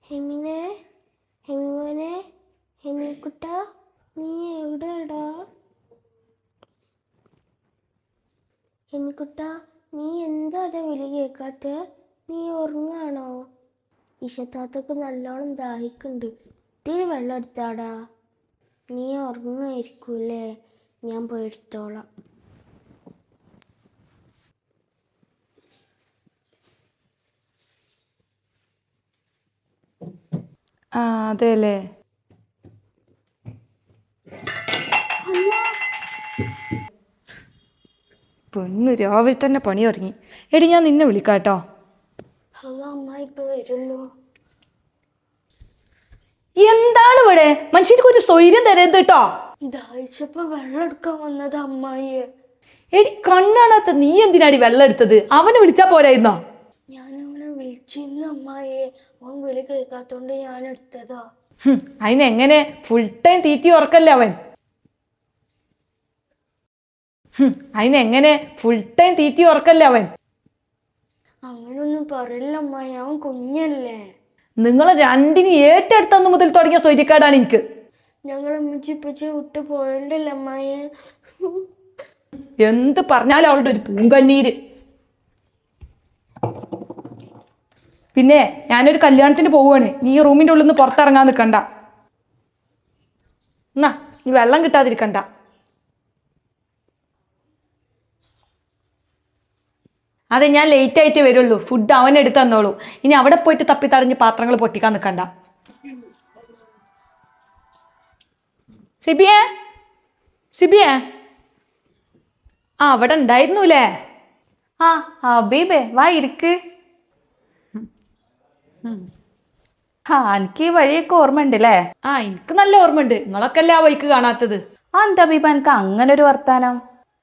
ഹെമിനെ, ഹെമിമോനെ, ഹെമിക്കുട്ട, നീ എവിടെടാ? ഹെമിക്കുട്ട, നീ എന്താടാ വിളി കേൾക്കാത്ത? നീ ഉറങ്ങാണോ? ഇഷത്താത്തൊക്കെ നല്ലോണം ദാഹിക്കുന്നുണ്ട്, ഇത്തിരി വെള്ളം എടുത്താടാ. നീ ഉറങ്ങായിരിക്കൂല്ലേ? ഞാൻ പോയി എടുത്തോളാം. ആ അതെല്ലേ. പെണ്ണ് രാവിലെ തന്നെ പണി തുടങ്ങി. എടി ഞാൻ നിന്നെ വിളിക്കാട്ടോ. ഹലോ അമ്മ, ഇപ്പൊ വരുന്നു. എന്താണ് ഇവിടെ? മനുഷ്യർക്ക് ഒരു സ്വൈര്യം തരരുത് കേട്ടോ. ദാഹിച്ചപ്പോ വെള്ളം എടുക്കാൻ വന്നത് അമ്മായിയെ. എടി കണ്ണാണാത്ത നീ എന്തിനാടി വെള്ളം എടുത്തത്? അവനെ വിളിച്ചാ പോരായിരുന്നോ? ഞാൻ അവനെ വിളിച്ചിരുന്നു അമ്മായിയെ, അവൻ വിളി കേൾക്കാത്തോണ്ട് ഞാൻ എടുത്തതാ. അതിനെങ്ങനെ? ഫുൾ ടൈം തീറ്റി ഉറക്കല്ലേ അവൻ? അതിനെങ്ങനെ? ഫുൾ ടൈം തീറ്റി ഉറക്കല്ലേ അവൻ? അങ്ങനൊന്നും പറയില്ല അമ്മായി, അവൻ കുഞ്ഞല്ലേ. നിങ്ങളെ രണ്ടിന് ഏറ്റെടുത്തന്ന് മുതൽ തുടങ്ങിയ സ്വൈര്യക്കാടാണ് എനിക്ക്. ഞങ്ങളെ ഉമ്മച്ചിപ്പച്ചി വിട്ട് പോയണ്ടല്ലോ അമ്മായിയെ. എന്ത് പറഞ്ഞാലും അവളുടെ ഒരു പൂങ്കണ്ണീര്. പിന്നെ ഞാനൊരു കല്യാണത്തിന് പോവുകയാണ്. നീ റൂമിൻ്റെ ഉള്ളിൽ നിന്ന് പുറത്തിറങ്ങാൻ നിൽക്കണ്ട. എന്നാ നീ വെള്ളം കിട്ടാതിരിക്കണ്ട. അതെ, ഞാൻ ലേറ്റ് ആയിട്ടേ വരുള്ളൂ. ഫുഡ് അവനെടുത്ത് തന്നോളൂ. ഇനി അവിടെ പോയിട്ട് തപ്പിത്തടഞ്ഞ് പാത്രങ്ങൾ പൊട്ടിക്കാൻ നിൽക്കണ്ട. സിബിയേ, സിബിയേ, ആ അവിടെ ഉണ്ടായിരുന്നുല്ലേ? ആ ഹബീബേ വാ ഇരിക്ക്. എനിക്ക് ഈ വഴിയൊക്കെ ഓർമ്മ ഉണ്ടല്ലേ? ആ എനിക്ക് നല്ല ഓർമ്മയുണ്ട്. നിങ്ങളൊക്കെ അല്ലേ ആ വഴിക്ക് കാണാത്തത്. എന്താ ഹബീബ എനിക്ക് അങ്ങനെ ഒരു വർത്താനം?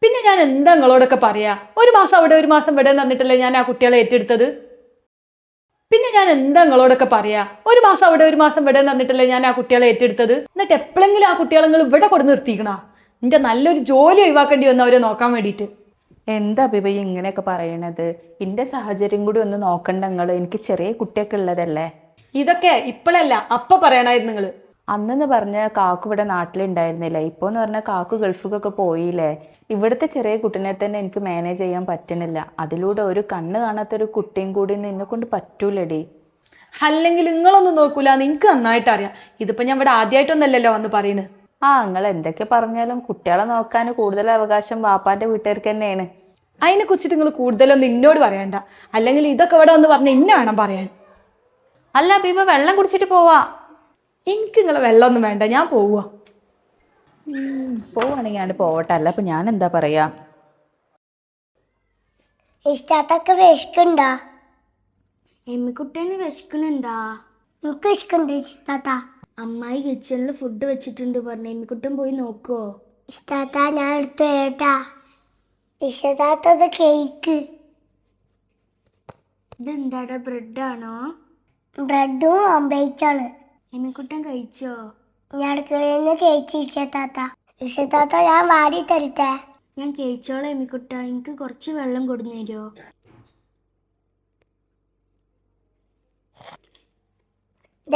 പിന്നെ ഞാൻ എന്താ നിങ്ങളോടൊക്കെ പറയാ? ഒരു മാസം അവിടെ ഒരു മാസം ഇവിടെ തന്നിട്ടല്ലേ ഞാൻ ആ കുട്ടികളെ ഏറ്റെടുത്തത്. പിന്നെ ഞാൻ എന്താ നിങ്ങളോടൊക്കെ പറയാ? ഒരു മാസം അവിടെ ഒരു മാസം ഇവിടെ തന്നിട്ടല്ലേ ഞാൻ ആ കുട്ടികളെ ഏറ്റെടുത്തത്. എന്നിട്ട് എപ്പോഴെങ്കിലും ആ കുട്ടികളെ നിങ്ങൾ ഇവിടെ കൊണ്ട് നിർത്തിക്കണ? നിന്റെ നല്ലൊരു ജോലി ഒഴിവാക്കേണ്ടി വന്നു അവരെ നോക്കാൻ വേണ്ടിയിട്ട്. എന്താ ഹബീബ ഇങ്ങനെയൊക്കെ പറയണത്? എന്റെ സാഹചര്യം കൂടി ഒന്ന് നോക്കണ്ട നിങ്ങള്? എനിക്ക് ചെറിയ കുട്ടിയൊക്കെ ഉള്ളതല്ലേ. ഇതൊക്കെ ഇപ്പോഴല്ല, അപ്പൊ പറയണായിരുന്നു നിങ്ങള്. അന്നെന്ന് പറഞ്ഞ കാക്കു ഇവിടെ നാട്ടിലുണ്ടായിരുന്നില്ല. ഇപ്പോന്ന് പറഞ്ഞ കാക്കു ഗൾഫിക്കൊക്കെ പോയില്ലേ. ഇവിടുത്തെ ചെറിയ കുട്ടീനെ തന്നെ എനിക്ക് മാനേജ് ചെയ്യാൻ പറ്റണില്ല. അതിലൂടെ ഒരു കണ്ണ് കാണാത്തൊരു കുട്ടിയും കൂടി നിന്നെ കൊണ്ട് പറ്റൂലടി. അല്ലെങ്കിൽ നിങ്ങളൊന്നും നോക്കൂലെന്ന് എനിക്ക് നന്നായിട്ട് അറിയാം. ഇതിപ്പോ ഞാൻ ഇവിടെ ആദ്യമായിട്ടൊന്നല്ലല്ലോ വന്ന് പറയുന്നത്. നിങ്ങൾ എന്തൊക്കെ പറഞ്ഞാലും കുട്ടികളെ നോക്കാൻ കൂടുതൽ അവകാശം വാപ്പാന്റെ വീട്ടുകാർക്ക് തന്നെയാണ്. അതിനെ കുറിച്ചിട്ട് നിങ്ങൾ കൂടുതലൊന്നും ഇന്നോട് പറയണ്ട. അല്ലെങ്കിൽ ഇതൊക്കെ ഇവിടെ വന്ന് പറഞ്ഞ ഇന്ന വേണം പറയാൻ. അല്ല ഹബീബ വെള്ളം കുടിച്ചിട്ട് പോവാ. എനിക്ക് നിങ്ങളെ വെള്ളമൊന്നും വേണ്ട, ഞാൻ പോവുക. പോവാണെങ്കിൽ ഞാൻ പോവട്ടെ. അല്ല അപ്പൊ ഞാൻ എന്താ പറയാ? ഇഷ്ടാത്തൊക്കെ വിശക്കുണ്ടാ? എമ്മിക്കുട്ടേന് വിശക്കണുണ്ടാ? എനിക്ക് വിശക്കുണ്ട് ഇഷ്ടാത്ത. അമ്മായി കിച്ചണിൽ ഫുഡ് വെച്ചിട്ടുണ്ട് പറഞ്ഞു. എമ്മിക്കുട്ടൻ പോയി നോക്കുവോ? ഇഷ്ടാത്ത ഞാൻ എടുത്തു കേട്ടാ. ഇഷ്ടാത്തത് കേക്ക്. ഇതെന്താടാ, ബ്രെഡാണോ? ബ്രെഡും ഓംലേറ്റാണ്. എമ്മിക്കുട്ടൻ കഴിച്ചോ? ഞാൻ അടുക്കളയിൽ നിന്ന് കഴിച്ചു ഇഷത്താത്ത. ഇഷത്താത്ത ഞാൻ വാടി തരട്ടെ? ഞാൻ കഴിച്ചോളാം എമ്മിക്കുട്ട. എനിക്ക് കുറച്ച് വെള്ളം കൊടുന്നു തരുമോ?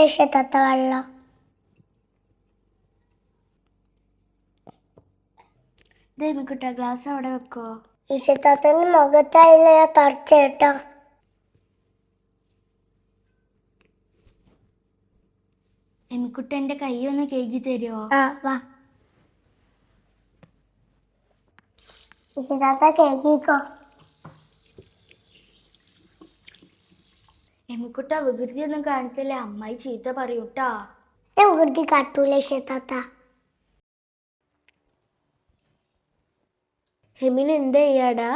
ഇഷത്താത്ത വെള്ളം. ഇത് എമ്മിക്കുട്ട ഗ്ലാസ് അവിടെ വെക്കോ? ഇഷത്താത്തന് മുഖത്തായില്ല, ഞാൻ തുടച്ച കേട്ടോ. എമ്മിക്കുട്ട എന്റെ കൈ ഒന്ന് കേകി തരുമോ? വാ കേക്കിക്കോ. എമ്മിക്കുട്ട വികൃതി ഒന്നും കാണിക്കല്ലേ, അമ്മായി ചീത്ത പറയൂട്ടാ. വികൃതി കാട്ടൂല ഇഷത്താത്ത. ഹെമിന് എന്താ ചെയ്യാടാ?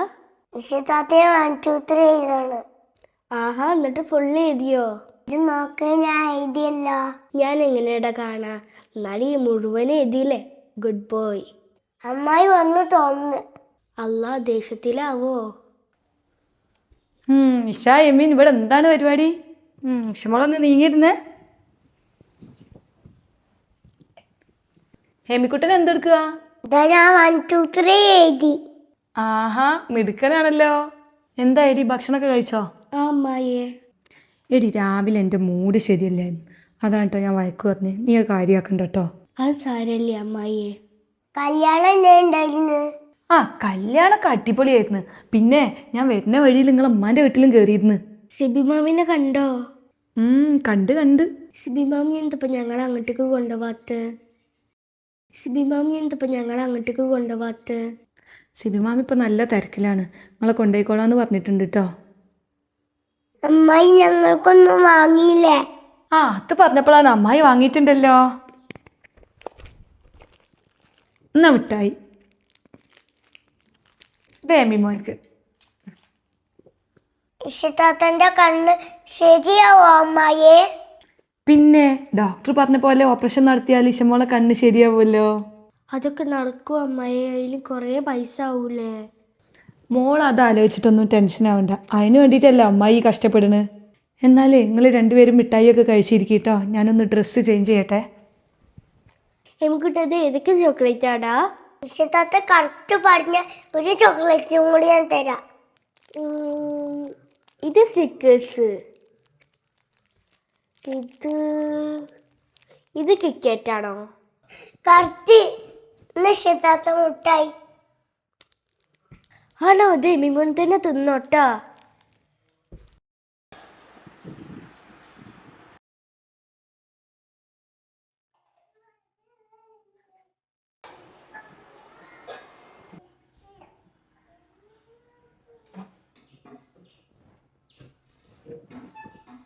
ഇഷത്താത്തയെ 1 2 3 എഴുതാണ്. ആഹാ, എന്നിട്ട് ഫുള്ള് എഴുതിയോ? ഇത് നോക്ക്, ഞാൻ എഴുതിയല്ലോ. ഞാൻ എങ്ങനെയാടാ കാണാ? എന്നാലും ഈ മുഴുവൻ എഴുതിയില്ലേ? Good boy. അമ്മായി വന്ന് തോന്നുന്നു. അല്ലാ, ദേഷ്യത്തിലാവോ? ഇഷ എമീൻ ഇവിടെ എന്താണ് പരിപാടി? ഇഷമോളൊന്ന് നീങ്ങിയിരുന്നേ. ഹെമിക്കുട്ടൻ എന്തെടുക്കുക? ഞാൻ 1 2 3 എഴുതി. ആഹാ, മിടുക്കനാണല്ലോ. എന്താ എടി, ഭക്ഷണമൊക്കെ കഴിച്ചോ? ആ അമ്മായിയെ. എടി രാവിലെ എൻ്റെ മൂഡ് ശരിയല്ലായിരുന്നു, അതാണ് കേട്ടോ ഞാൻ വഴക്ക് പറഞ്ഞ്. നീ അത് കാര്യമാക്കണ്ട കേട്ടോ. അത് സാരല്ലേ അമ്മായിയെ. കല്യാണം എങ്ങനെ ഉണ്ടായിരുന്നു? ആ കല്യാണമൊക്കെ അടിപൊളിയായിരുന്നു. പിന്നെ ഞാൻ വരുന്ന വഴിയിൽ നിങ്ങളെ ഉമ്മാൻ്റെ വീട്ടിലും കയറിയിരുന്നു. സിബി മാമിനെ കണ്ടോ? കണ്ട്. സിബി മാമി എന്തപ്പോ ഞങ്ങളെ അങ്ങോട്ടേക്ക് കൊണ്ടുപോവാത്ത? സിബി മാമി ഇപ്പം നല്ല തിരക്കിലാണ്, നിങ്ങളെ കൊണ്ടുപോയിക്കോളാന്ന് പറഞ്ഞിട്ടുണ്ട് കേട്ടോ. അമ്മായി ഞങ്ങൾക്കൊന്നും വാങ്ങിയില്ലേ? ആ അത് പറഞ്ഞപ്പോഴാണ്, അമ്മായി വാങ്ങിയിട്ടുണ്ടല്ലോ. എന്നാ മിഠായി ഡേമി മോനിക്ക്. ഇഷിതാത്തന്റെ കണ്ണ് ശരിയാവോ അമ്മായിയെ? പിന്നെ ഡോക്ടർ പറഞ്ഞ പോലെ ഓപ്പറേഷൻ നടത്തിയാൽ ഇഷമോളെ കണ്ണ് ശരിയാവുമല്ലോ. അതൊക്കെ നടക്കും അമ്മായിയെ, അതിൽ കുറേ പൈസ ആവൂലേ? മോൾ അത് ആലോചിച്ചിട്ടൊന്നും ടെൻഷൻ ആവണ്ട, അതിന് വേണ്ടിയിട്ടല്ല അമ്മായി കഷ്ടപ്പെടുന്നത്. എന്നാലേ നിങ്ങൾ രണ്ടുപേരും മിഠായിയൊക്കെ കഴിച്ചിരിക്കട്ടോ, ഞാനൊന്ന് ഡ്രസ്സ് ചേഞ്ച് ചെയ്യട്ടെ. നമുക്കിട്ടത് ഏതൊക്കെ ചോക്ലേറ്റ് ആടാ? ഇഷിതാത്ത കറക്റ്റ് പറഞ്ഞ ഒരു ചോക്ലേറ്റും കൂടി ഞാൻ തരാം. ഇത് സ്നിക്കേഴ്സ്, ഇത് കിറ്റ്കാറ്റ് ആണോ? കറക്റ്റ്. ഇഷിതാത്ത മുട്ടായി ആണോ? അത് എമിമോൻ തന്നെ തിന്നോട്ടാ.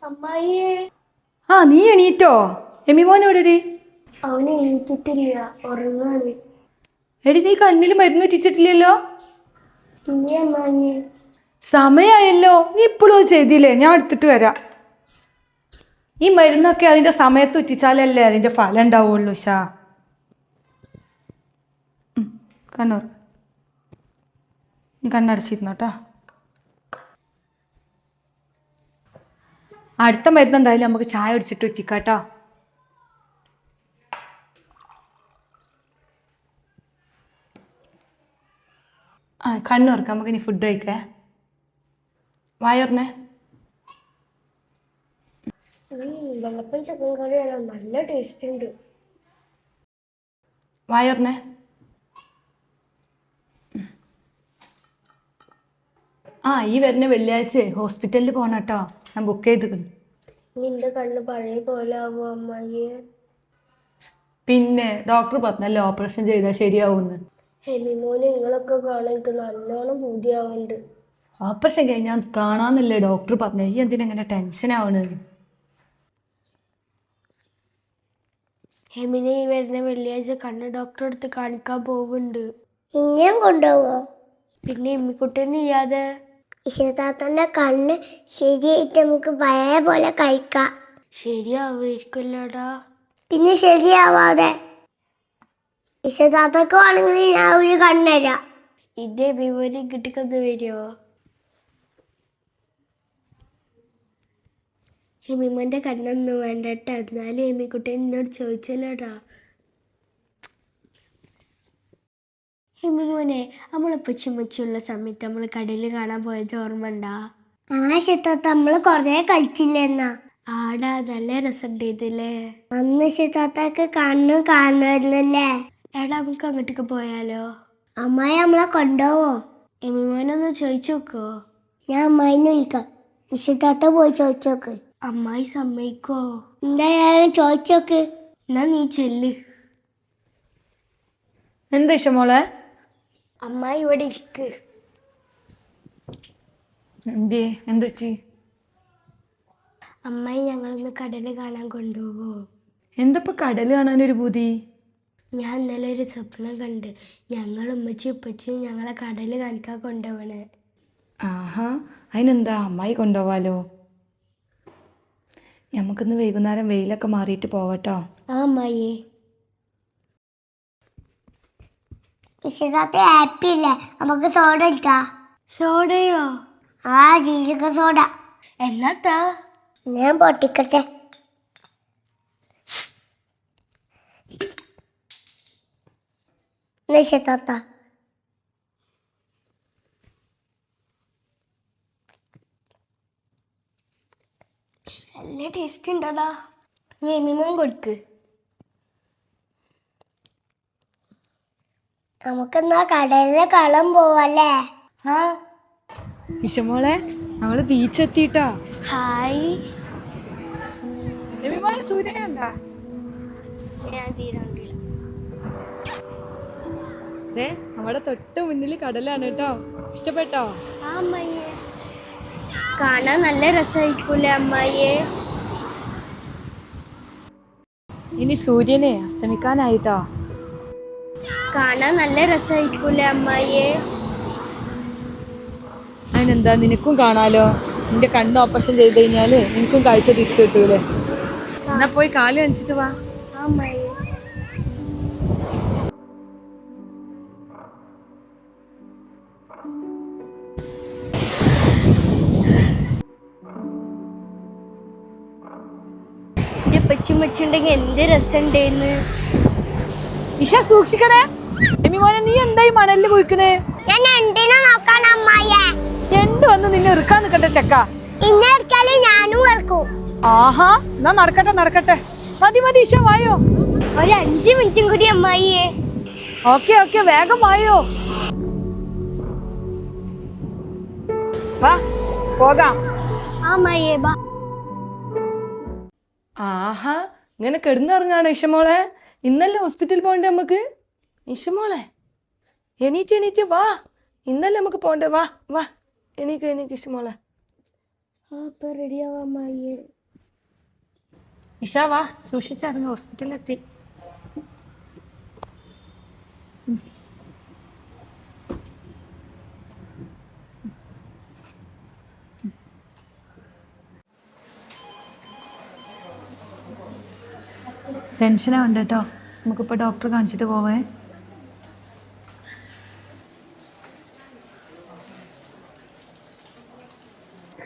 അമ്മായിയെ. ആ നീ എണീറ്റോ? എമിമോൻ എവിടെടി? അവനെ എണീറ്റിട്ടില്ല, ഉറങ്ങാണ്. എടി നീ കണ്ണിൽ മരുന്ന് വെച്ചിട്ടില്ലല്ലോ. ഇല്ലേ അമ്മായിയെ? സമയമായല്ലോ, നീ ഇപ്പോഴും ചെയ്തില്ലേ? ഞാൻ എടുത്തിട്ട് വരാം. ഈ മരുന്നൊക്കെ അതിൻ്റെ സമയത്ത് ഉറ്റിച്ചാലല്ലേ അതിൻ്റെ ഫലം ഉണ്ടാവുള്ളൂ. ഷാ കണ്ണൂർ നീ കണ്ണടച്ചിരുന്നോട്ടാ. അടുത്ത മരുന്ന് എന്തായാലും നമുക്ക് ചായ കുടിച്ചിട്ട് ഉറ്റിക്കാട്ടോ. ആ കണ്ണൂർക്ക് നമുക്ക് ഇനി ഫുഡ് കഴിക്കേ. വായോർന്നേ. വെള്ളപ്പം ചിക്കൻ കറിയാണ്, നല്ല ടേസ്റ്റ് ഉണ്ട്. വായോർന്നേ. ആ ഈ വരുന്ന വെള്ളിയാഴ്ച ഹോസ്പിറ്റലിൽ പോകണം കേട്ടോ, ഞാൻ ബുക്ക് ചെയ്തിരിക്കുന്നു. നിന്റെ കണ്ണ് പഴയ പോലെ ആവോ അമ്മായിയെ? പിന്നെ ഡോക്ടർ പറഞ്ഞല്ലോ ഓപ്പറേഷൻ ചെയ്താൽ ശരിയാവുമെന്ന്. ഹെമിമോന് നിങ്ങളൊക്കെ കാണാൻ എനിക്ക് നല്ലോണം ബുദ്ധിയാവുന്നുണ്ട്. ഓപ്പറേഷൻ കഴിഞ്ഞാൽ കാണാമെന്നല്ലേ ഡോക്ടർ പറഞ്ഞേ, ഈ എന്തിനെങ്ങനെ ടെൻഷൻ ആവണത്? ഹെമിനെ ഈ വരുന്ന വെള്ളിയാഴ്ച കണ്ണ് ഡോക്ടറെ അടുത്ത് കാണിക്കാൻ പോകുന്നുണ്ട്. ഇനിയും കൊണ്ടുപോവോ? പിന്നെ ഇമ്മിക്കുട്ടനെ ചെയ്യാതെ ഇഷതാത്തന്റെ കണ്ണ് ശരിയായിട്ട് നമുക്ക് പഴയ പോലെ കഴിക്കാം. ശരിയാവുമായിരിക്കുമല്ലോടാ. പിന്നെ ശരിയാവാതെ ഇഷതാത്തക്ക് വേണമെങ്കിൽ ഞാൻ ഒരു കണ്ണുതരാം. ഇതേ വിവരം കിട്ടിക്കൊന്ന് വരുമോ? ഹെമിമോന്റെ കണ്ണൊന്നും വേണ്ടട്ടോ, എന്നാലും ഹെമിക്കുട്ടൻ എന്നോട് ചോദിച്ചല്ലോടാ. ഹെമിമോനെ, നമ്മളിപ്പോൾ ചിമ്മച്ചുള്ള സമയത്ത് നമ്മൾ കടയിൽ കാണാൻ പോയത് ഓർമ്മ ഉണ്ടാ? ആ ശത്താത്ത നമ്മള് കൊറേ കളിച്ചില്ലെന്നാ. ആടാ നല്ല രസമുണ്ട് ഇതില്ലേ. അന്ന് ശത്താത്തക്ക് കാണുമായിരുന്നല്ലേ. എടാ നമുക്ക് അങ്ങോട്ടേക്ക് പോയാലോ? അമ്മായി നമ്മളെ കൊണ്ടുപോവോ? ഹെമിമോനൊന്ന് ചോദിച്ചു നോക്കോ? ഞാൻ അമ്മായിന്ന് വിളിക്കാം, നിശ്ചിതാത്ത പോയി ചോദിച്ചോക്ക്. അമ്മായി സമ്മതിക്കോ? എന്തായാലും ചോദിച്ചോക്ക്. എന്നാ നീ ചെല്ല്. എന്താ ഇഷമോളെ? അമ്മായി ഇവിടെ ഇരിക്ക്. എന്തുപറ്റി? അമ്മായി ഞങ്ങളൊന്ന് കടല് കാണാൻ കൊണ്ടുപോകോ? എന്തപ്പോ കടല് കാണാനൊരു പൂതി? ഞാൻ ഇന്നലെ ഒരു സ്വപ്നം കണ്ട്, ഞങ്ങൾ ഉമ്മച്ചി ഉപ്പച്ചിയും ഞങ്ങളെ കടല് കാണിക്കാൻ കൊണ്ടുപോകണേ. ആഹാ, അതിനെന്താ, അമ്മായി കൊണ്ടുപോവാലോ. നമുക്കിന്ന് വൈകുന്നേരം വെയിലൊക്കെ മാറിയിട്ട് പോവട്ടോ. ആ അമ്മായി. ഹാപ്പി അല്ലേ? നമുക്ക് സോഡ എടുക്കാം. സോഡയോ? ആ ജീരക സോഡ. എന്നാത്താ? ഞാൻ പൊട്ടിക്കട്ടെ. നിശ്ചിതാത്ത നല്ല ടേസ്റ്റ് ഉണ്ടടാ. നീ എമിമോൻ കൊടുക്ക്. നമുക്കെന്നാ കടലിലെ കളം പോവല്ലേ? ആ ഇഷമോളെ, നമ്മള് ബീച്ച് എത്തിട്ടാ. ഹായ്. സൂര്യനെ എന്താ ഞാൻ തീരെ നമ്മുടെ തൊട്ട് മുന്നിൽ കടലാണ് കേട്ടോ. ഇഷ്ടപ്പെട്ടോ? ആ അമ്മായിയെ കാണാൻ നല്ല രസമായിരിക്കൂലേ അമ്മായിയെ? ഇനി സൂര്യനെ അസ്തമിക്കാനായിട്ടോ. കാണാൻ നല്ല രസമായിരിക്കൂലേ അമ്മായിയെ? അതിനെന്താ, നിനക്കും കാണാലോ. നിന്റെ കണ്ണ് ഓപ്പറേഷൻ ചെയ്ത് കഴിഞ്ഞാല് നിനക്കും കാഴ്ച തിരിച്ചു കിട്ടൂലേ. എന്നാ പോയി കാല് വെച്ചിട്ട് വാ. ആ അമ്മായിയെ. പച്ചിമച്ചുണ്ടെങ്കിൽ എന്ത് രസമുണ്ടായിരുന്നു. ഇഷ സൂക്ഷിക്കണേ. എമി മോനെ, നീ എന്തായി മണലില് കുഴിക്കണേ? ഞാൻ എന്തിനാ നോക്കാൻ അമ്മായിയെ? ഞണ്ട് വന്ന് നിന്നെ ഇറുക്കാൻ നിക്കട്ടെ ചെക്ക. ഇന്നെടുക്കാലും ഞാനും ഇറക്കും. ആഹാ, എന്നാ നടക്കട്ടെ നടക്കട്ടെ. മതി മതി ഇഷ, വായോ. ഒരു 5 മിനിറ്റും കൂടി അമ്മായിയെ. ഓക്കെ ഓക്കെ, വേഗം വായോ. വാ പോകാം. ആ അമ്മായിയെ ബാ. ആഹാ, ഇങ്ങനെ കിടന്നിറങ്ങാണ് ഇഷമോളെ. ഇന്നല്ലേ ഹോസ്പിറ്റലിൽ പോകണ്ടേ നമുക്ക്? ഇഷമോളെ എണീറ്റ് എണീറ്റ് വാ. ഇന്നല്ലേ നമുക്ക് പോകണ്ടേ? വാ വാ, എണീക്ക് എണീക്ക് ഇഷമോളെ. റെഡിയാവാ അമ്മായിയെ. ഇഷ വാ, സൂക്ഷിച്ചിറങ്ങി, ഹോസ്പിറ്റലിലെത്തി. ടെൻഷനാവണ്ട കേട്ടോ, നമുക്കിപ്പോൾ ഡോക്ടറെ കാണിച്ചിട്ട് പോവേ.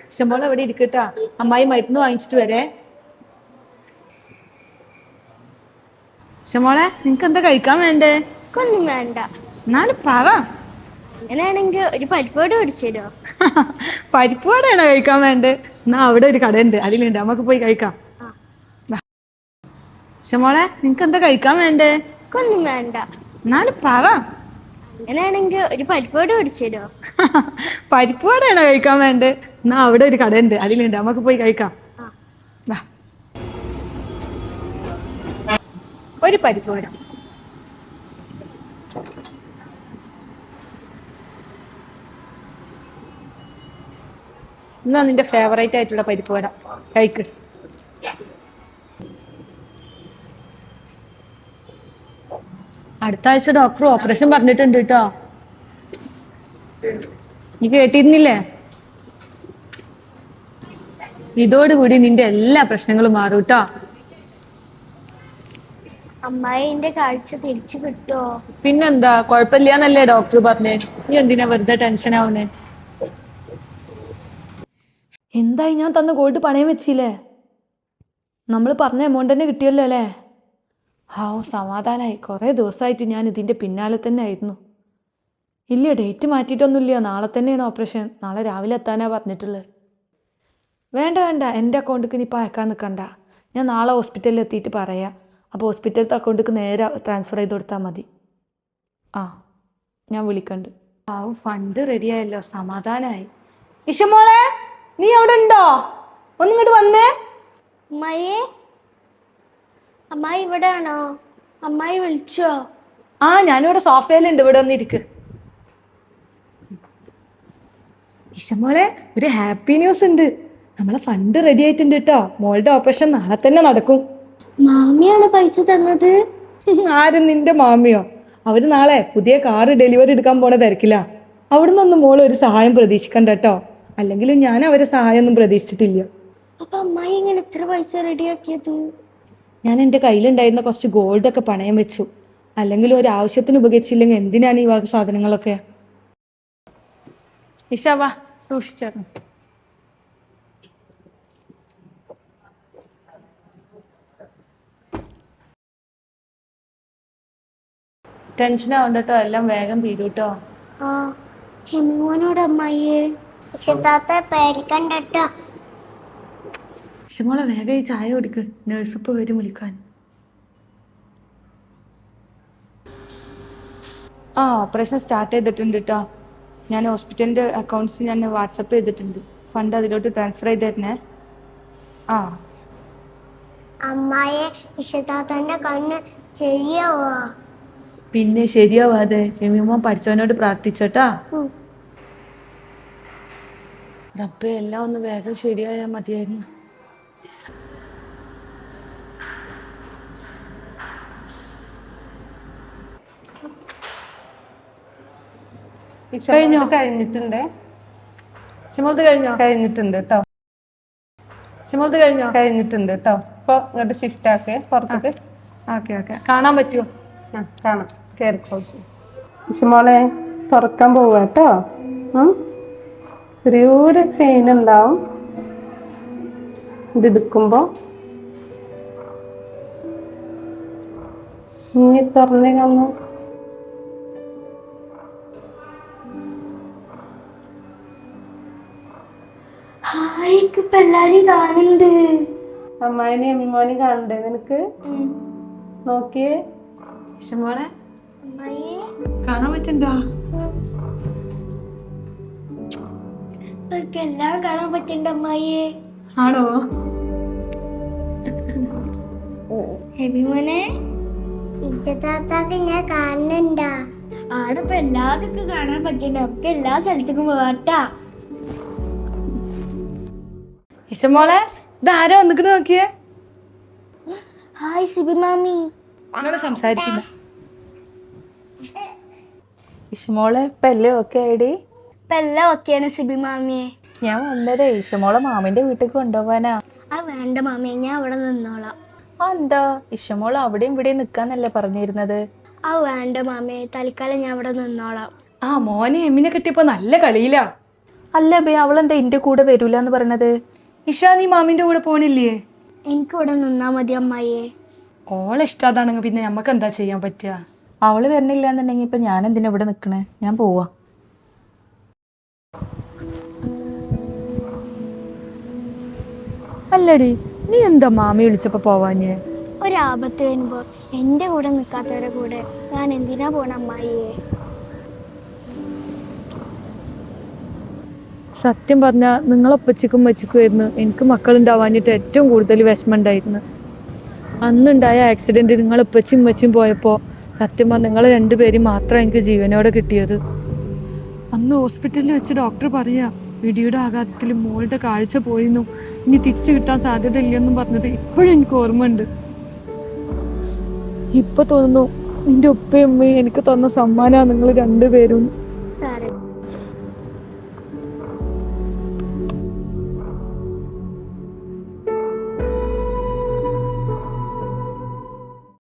ഇഷ്ടംപോലെ അവിടെ ഇരിക്കട്ടാ, അമ്മായി മരുന്ന് വാങ്ങിച്ചിട്ട് വരേ. ഇഷ്ടംപോലെ, നിനക്ക് എന്താ കഴിക്കാൻ വേണ്ടേ? ഒന്നും വേണ്ട. എന്നാലും പറ. അങ്ങനെയാണെങ്കിൽ ഒരു പരിപ്പോട് പിടിച്ചു തരുമോ? പരിപ്പുവടയാണോ കഴിക്കാൻ വേണ്ടേ? എന്നാ അവിടെ ഒരു കടയുണ്ട്, അതിലുണ്ട്, നമുക്ക് പോയി കഴിക്കാം. ഇഷ്ടംപോലെ, നിനക്ക് എന്താ കഴിക്കാൻ വേണ്ടേ? ഒന്നും വേണ്ട. എന്നാലും പറ. അങ്ങനെയാണെങ്കിൽ ഒരു പരിപ്പോട് പിടിച്ചു തരുമോ? പരിപ്പുവടയാണോ കഴിക്കാൻ വേണ്ടേ? എന്നാ അവിടെ ഒരു കടയുണ്ട്, അതിലുണ്ട്, നമുക്ക് പോയി കഴിക്കാം. ഒരു പരിപ്പുവട. എന്നാ നിന്റെ ഫേവറേറ്റ് ആയിട്ടുള്ള പരിപ്പുവട കഴിക്ക്. അടുത്ത ആഴ്ച ഡോക്ടർ ഓപ്പറേഷൻ പറഞ്ഞിട്ടുണ്ട് കേട്ടോ. നീ കേട്ടിരുന്നില്ലേ? ഇതോടുകൂടി നിന്റെ എല്ലാ പ്രശ്നങ്ങളും മാറും കേട്ടോ. അമ്മായിന്റെ കാഴ്ച തിരിച്ചു കിട്ടുമോ? പിന്നെന്താ, കുഴപ്പമില്ലാന്നല്ലേ ഡോക്ടർ പറഞ്ഞേ. നീ എന്തിനാ വെറുതെ ടെൻഷൻ ആവുന്നേ? എന്തായി, ഞാൻ തന്ന ഗോൾഡ് പണയം വെച്ചില്ലേ? നമ്മൾ പറഞ്ഞ എമൗണ്ട് തന്നെ കിട്ടിയല്ലോ അല്ലേ? ഹാവ്, സമാധാനമായി. കുറേ ദിവസമായിട്ട് ഞാൻ ഇതിൻ്റെ പിന്നാലെ തന്നെ ആയിരുന്നു. ഇല്ല, ഡേറ്റ് മാറ്റിയിട്ടൊന്നുമില്ല. നാളെ തന്നെയാണ് ഓപ്പറേഷൻ. നാളെ രാവിലെ എത്താനാ പറഞ്ഞിട്ടുള്ളത്. വേണ്ട വേണ്ട, എൻ്റെ അക്കൗണ്ടിലേക്ക് നീ ഇപ്പോൾ അയക്കാൻ നിൽക്കണ്ട. ഞാൻ നാളെ ഹോസ്പിറ്റലിൽ എത്തിയിട്ട് പറയാം. അപ്പോൾ ഹോസ്പിറ്റലത്തെ അക്കൗണ്ടിലേക്ക് നേരെ ട്രാൻസ്ഫർ ചെയ്ത് കൊടുത്താൽ മതി. ആ, ഞാൻ വിളിക്കണ്ട്. ഹാവ്, ഫണ്ട് റെഡിയായല്ലോ, സമാധാനമായി. ഇഷമോളെ, നീ അവിടെ ഉണ്ടോ? ഒന്നിങ്ങോട്ട് വന്നേ. അമ്മായിയെ, അമ്മായി ഇവിടെ ആണോ? അമ്മായി വിളിച്ചോ? ആ, ഞാനിവിടെ സോഫയിലുണ്ട്, ഇവിടെ വന്നിരിക്ക്. ഇഷമോളെ, ഒരു ഹാപ്പി ന്യൂസ് ഉണ്ട്. നമ്മളെ ഫണ്ട് റെഡി ആയിട്ടുണ്ട് കേട്ടോ. മോളുടെ ഓപ്പറേഷൻ നാളെ തന്നെ നടക്കും. മാമിയാണ് പൈസ തന്നത്? ആരും നിന്റെ മാമിയോ? അവര് നാളെ പുതിയ കാറ് ഡെലിവറി എടുക്കാൻ പോണ തിരക്കില്ല. അവിടുന്ന് മോൾ ഒരു സഹായം പ്രതീക്ഷിക്കണ്ട കേട്ടോ. അല്ലെങ്കിലും ഞാൻ അവരെ സഹായമൊന്നും പ്രതീക്ഷിച്ചിട്ടില്ല. അപ്പൊ അമ്മായി എങ്ങനെ ഇത്ര പൈസ റെഡിയാക്കിയത്? ഞാൻ എൻ്റെ കയ്യിലുണ്ടായിരുന്ന കുറച്ച് ഗോൾഡൊക്കെ പണയം വെച്ചു. അല്ലെങ്കിൽ ഒരു ആവശ്യത്തിന് ഉപയോഗിച്ചില്ലെങ്കിൽ എന്തിനാണ് ഈ വക സാധനങ്ങളൊക്കെ? ഇഷാവാ, സൂക്ഷിച്ചു. ടെൻഷനാവണ്ട കേട്ടോ, എല്ലാം വേഗം തീരൂട്ടോ. ആ, ഹെമിമോനോട് അമ്മായിയെ. പേടിക്കണ്ടോ. ഇഷമോളെ വേഗം ഈ ചായ കൊടുക്ക്, നേഴ്സ് ഇപ്പോൾ വരും വിളിക്കാൻ. ആ ഓപ്പറേഷൻ സ്റ്റാർട്ട് ചെയ്തിട്ടുണ്ട് കേട്ടോ. ഞാൻ ഹോസ്പിറ്റലിൻ്റെ അക്കൗണ്ട്സ് ഞാൻ വാട്സപ്പ് ചെയ്തിട്ടുണ്ട്. ഫണ്ട് അതിലോട്ട് ട്രാൻസ്ഫർ ചെയ്ത് തരണേ. ആ അമ്മായെ ഇഷതാത്തന്റെ കണ്ണ് ചെയ്യാവോ? പിന്നെ ശരിയാവാതെ എമ്മിമ്മ പഠിച്ചവനോട് പ്രാർത്ഥിച്ചോട്ടാ. റബ്ബേ എല്ലാം ഒന്ന് വേഗം ശരിയായാൽ മതിയായിരുന്നു. കഴിഞ്ഞോ? കഴിഞ്ഞിട്ടുണ്ട് ഷിമോൾത്ത് കഴിഞ്ഞോ? കഴിഞ്ഞിട്ടുണ്ട് കേട്ടോ. ഷിമോൾത്ത് കഴിഞ്ഞോ? കഴിഞ്ഞിട്ടുണ്ട് കേട്ടോ. ഇപ്പൊ ഇങ്ങോട്ട് ഷിഫ്റ്റ് ആക്കേ പുറത്തേക്ക്. Okay okay. കാണാൻ പറ്റുമോ? കാണാം, കേറിക്കോ. മോളെ തുറക്കാൻ പോവുക കേട്ടോ. ചെറിയൊരു പെയിൻ ഉണ്ടാവും ഇത് എടുക്കുമ്പോ. ഇനി തുറന്നേ കാണു. ഇപ്പൊ എല്ലാരും കാണുന്നുണ്ട്. അമ്മായിനെ അമ്മിമോനെ കാണണ്ടേ നിനക്ക്? നോക്കിയേ. ഇഷമോളെ കാണാൻ പറ്റണ്ടോ? എല്ലാം കാണാൻ പറ്റണ്ട അമ്മായിയെ. ആണോ? ഹെബിമോനെ ഇഷതാത്താക്ക് ഞാൻ കാണുന്നുണ്ടാ? ആടിപ്പോ എല്ലാവർക്കും കാണാൻ പറ്റണ്ട. നമുക്ക് എല്ലാ സ്ഥലത്തേക്കും പോവാട്ടാ. ഇഷമോളെ ഇതാരോ വന്നിട്ട് നോക്കിയേ. ഹായ് സിബി മാമി. അങ്ങനെ സംസാരിക്കില്ല. ഇഷമോളെ ഇപ്പം എല്ലാം ഓക്കെ ആയിടി? ഇപ്പൊ എല്ലാം ഓക്കെയാണ് സിബി മാമിയെ. ഞാൻ വന്നതേ ഇഷമോളെ മാമിന്റെ വീട്ടിലേക്ക് കൊണ്ടുപോവാനാ. അത് വേണ്ട മാമിയെ, ഞാൻ അവിടെ നിന്നോളാം. എന്താ ഇഷമോള് അവിടെയും ഇവിടെയും നിക്കാന്നല്ലേ പറഞ്ഞിരുന്നത്? അത് വേണ്ട മാമിയെ, തൽക്കാലം ഞാൻ അവിടെ നിന്നോളാം. ആ മോനെ എമ്മിനെ കിട്ടിയപ്പോ നല്ല കളിയിലാ. അല്ല ബേ, അവളെന്താ എന്റെ കൂടെ വരൂല എന്ന് പറഞ്ഞത്? ഇഷ നീ മാമിന്റെ കൂടെ പോണില്ലേ? എനിക്ക് ഇവിടെ നിന്നാ മതി അമ്മായിയെ. ഓളെ ഇഷ്ടാതാണെങ്കിൽ പിന്നെ നമുക്ക് എന്താ ചെയ്യാൻ പറ്റുക? അവള് വരണില്ല എന്നുണ്ടെങ്കിൽ ഇപ്പൊ ഞാൻ എന്തിനാ ഇവിടെ നിക്കണേ? ഞാൻ പോവാ. അല്ലടി നീ എന്താ മാമി വിളിച്ചപ്പോ പോവാഞ്ഞേ? ഒരാപത്ത് വരുമ്പോ എന്റെ കൂടെ നിൽക്കാത്തവരെ കൂടെ ഞാൻ എന്തിനാ പോണ അമ്മായിയെ? സത്യം പറഞ്ഞാൽ നിങ്ങളൊപ്പച്ചിക്കും വച്ചിക്കുമായിരുന്നു എനിക്ക് മക്കളുണ്ടാവാഞ്ഞിട്ട് ഏറ്റവും കൂടുതൽ വിഷമം ഉണ്ടായിരുന്നു. അന്നുണ്ടായ ആക്സിഡൻറ്റ് നിങ്ങളൊപ്പച്ചും ഉമ്മച്ചും പോയപ്പോൾ സത്യം പറഞ്ഞാൽ നിങ്ങൾ രണ്ടുപേരും മാത്രം എനിക്ക് ജീവനോടെ കിട്ടിയത്. അന്ന് ഹോസ്പിറ്റലിൽ വെച്ച് ഡോക്ടർ പറയാ ഇടിയുടെ ആഘാതത്തിൽ മോളുടെ കാഴ്ച പോയിരുന്നു, ഇനി തിരിച്ചു കിട്ടാൻ സാധ്യത ഇല്ലെന്നും പറഞ്ഞത് ഇപ്പോഴും എനിക്ക് ഓർമ്മയുണ്ട്. ഇപ്പൊ തോന്നുന്നു നിന്റെ ഉപ്പയും ഉമ്മയും എനിക്ക് തന്ന സമ്മാനമാണ് നിങ്ങൾ രണ്ടുപേരും.